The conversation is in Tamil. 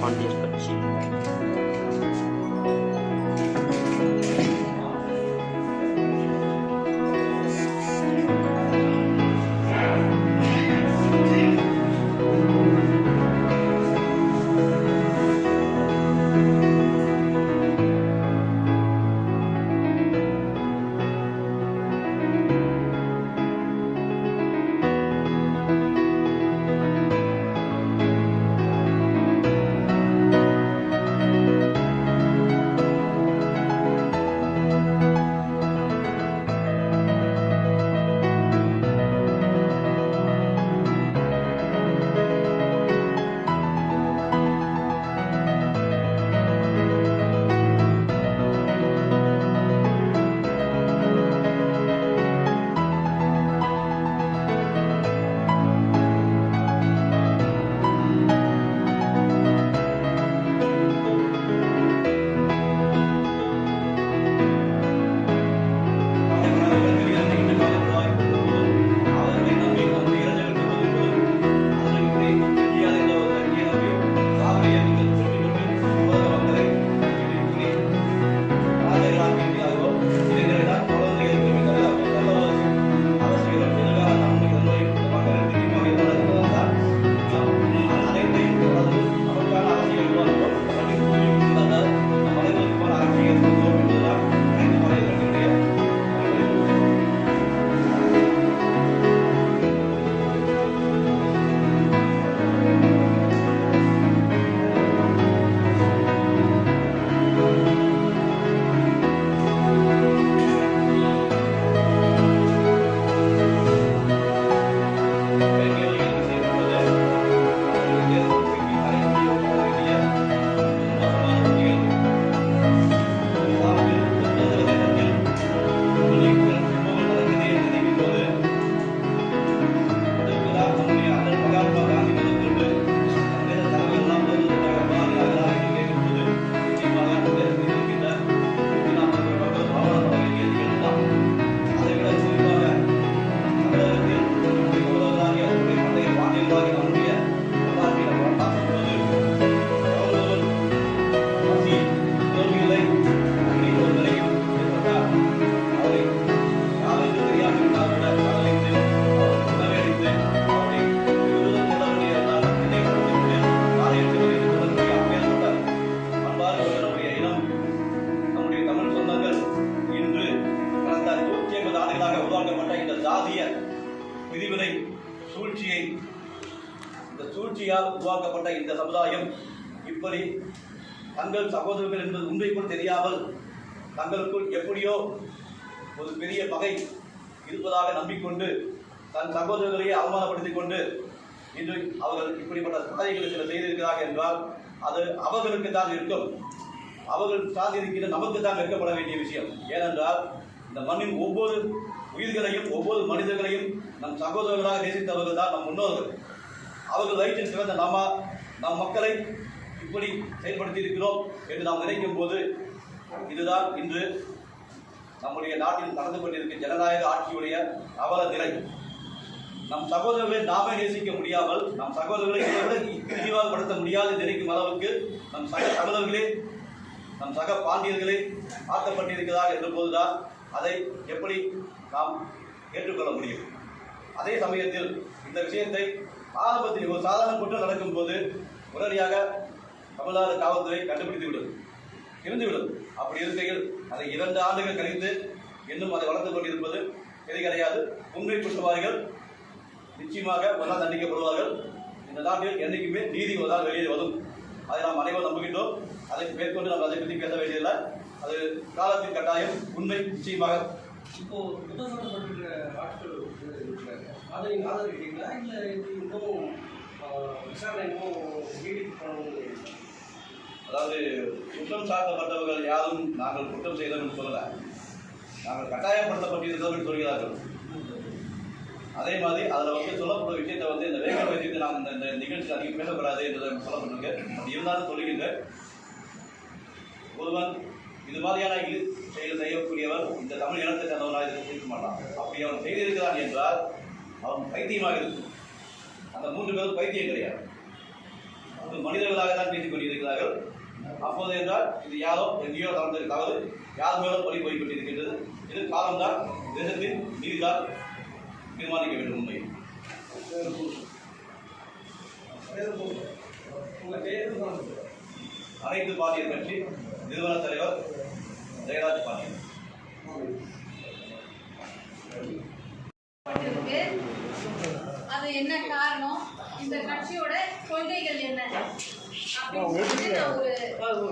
பாண்டியர் கட்சி. பிரிவினை சூழ்ச்சியால் உருவாக்கப்பட்ட இந்த சமுதாயம் இப்படி தங்கள் சகோதரர்கள் என்பது உண்மை கூட தெரியாமல் தங்களுக்குள் எப்படியோ ஒரு பெரிய பகை இருப்பதாக நம்பிக்கொண்டு தன் சகோதரர்களையே அவமானப்படுத்திக் கொண்டு இன்று அவர்கள் இப்படிப்பட்ட சாதனைகளை சில செய்திருக்கிறார்கள் என்றால் அது அவர்களுக்கு தான் இருக்கும். அவர்கள் சாதிக்கிற நமக்கு தான் வெட்கப்பட வேண்டிய விஷயம். ஏனென்றால் இந்த மண்ணின் ஒவ்வொரு உயிர்களையும் ஒவ்வொரு மனிதர்களையும் நம் சகோதரர்களாக நேசித்தவர்கள் தான் நம் முன்னோர்கள். அவர்கள் வயிற்றில் சிறந்த நம் மக்களை இப்படி செயல்படுத்தி இருக்கிறோம் என்று நாம் நினைக்கும் போது இதுதான் இன்று நம்முடைய நாட்டில் நடந்து கொண்டிருக்கும் ஜனநாயக ஆட்சியுடைய அவல நிலை. நம் சகோதரர்களை நாமே நேசிக்க முடியாமல் நம் சகோதரர்களை இழிவாகப்படுத்த முடியாது நினைக்கும் அளவுக்கு நம் சக தமிழர்களே நம் சக பாண்டியர்களே ஆக்கப்பட்டிருக்கிறார் என்ற போதுதான் அதை எப்படி நாம் ஏற்றுக்கொள்ள முடியும். அதே சமயத்தில் இந்த விஷயத்தை ஆரம்பத்தில் ஒரு சாதாரண குற்றம் நடக்கும் போது உடனடியாக தமிழ்நாடு காவல்துறை கண்டுபிடித்து இருந்துவிடும். அப்படி இருக்கையில் அதை 2 ஆண்டுகள் கழித்து இன்னும் அதை வளர்த்து கொண்டிருப்பது எது கிடையாது. உண்மை குற்றவாளிகள் நிச்சயமாக ஒரு நாள் தண்டிக்கப்படுவார்கள். இந்த நாட்டில் என்றைக்குமே நீதி ஒரு நாள் வெளியே வரும். அதை நாம் அனைவரும் நம்புகின்றோம். அதை மேற்கொண்டு நம்ம அதை பற்றி பேச வேண்டியதில்லை. அது காலத்தின் கட்டாயம். உண்மை நிச்சயமாக இப்போ குற்றச்சாட்டப்பட்டிருக்கிற ஆட்கள் அதை நீங்கள் ஆதரிக்கிறீங்களா இல்லை இன்னும் விசாரணை இன்னும் நீடித்து பண்ணணும்? அதாவது குற்றம் சாட்டப்பட்டவர்கள் யாரும் நாங்கள் குற்றம் செய்தோம் சொல்லலை, நாங்கள் கட்டாயப்படுத்தப்பட்டிருந்தவர்கள் சொல்கிறார்கள். அதே மாதிரி அதில் சொல்லப்பட்ட விஷயத்தை இந்த வேக வைத்து நாங்கள் இந்த நிகழ்ச்சி அதிகம் பேசக்கூடாது என்று சொல்லப்பட்டிருக்கு. அப்படி இருந்தாலும் சொல்லுகின்றேன், ஒருவன் இது மாதிரியான செயல் செய்யக்கூடியவர் இந்த தமிழ் இனத்தை சேர்ந்தவனாக இருக்க மாட்டான். அப்படி அவன் செய்திருக்கிறான் என்றால் அவன் பைத்தியமாக இருக்கும். அந்த 3 பேரும் பைத்தியம் கிடையாது. அது மனிதர்களாக தான் பேசிக் கொண்டிருக்கிறார்கள். அப்போது என்றால் இது யாரோ எங்கேயோ நடந்த தவறு, யார் மேலும் பழி போய் கொண்டிருக்கின்றது. இது காலம்தான், தேசத்தின் நீதிதான் தீர்மானிக்க வேண்டும். உண்மை அனைத்து பாண்டியர் கட்சி நிறுவன தலைவர் ஜெயராஜ் பாண்டியன். அது என்ன காரணம், இந்த கட்சியோட கொள்கைகள் என்ன அப்படின்னு நான் ஒரு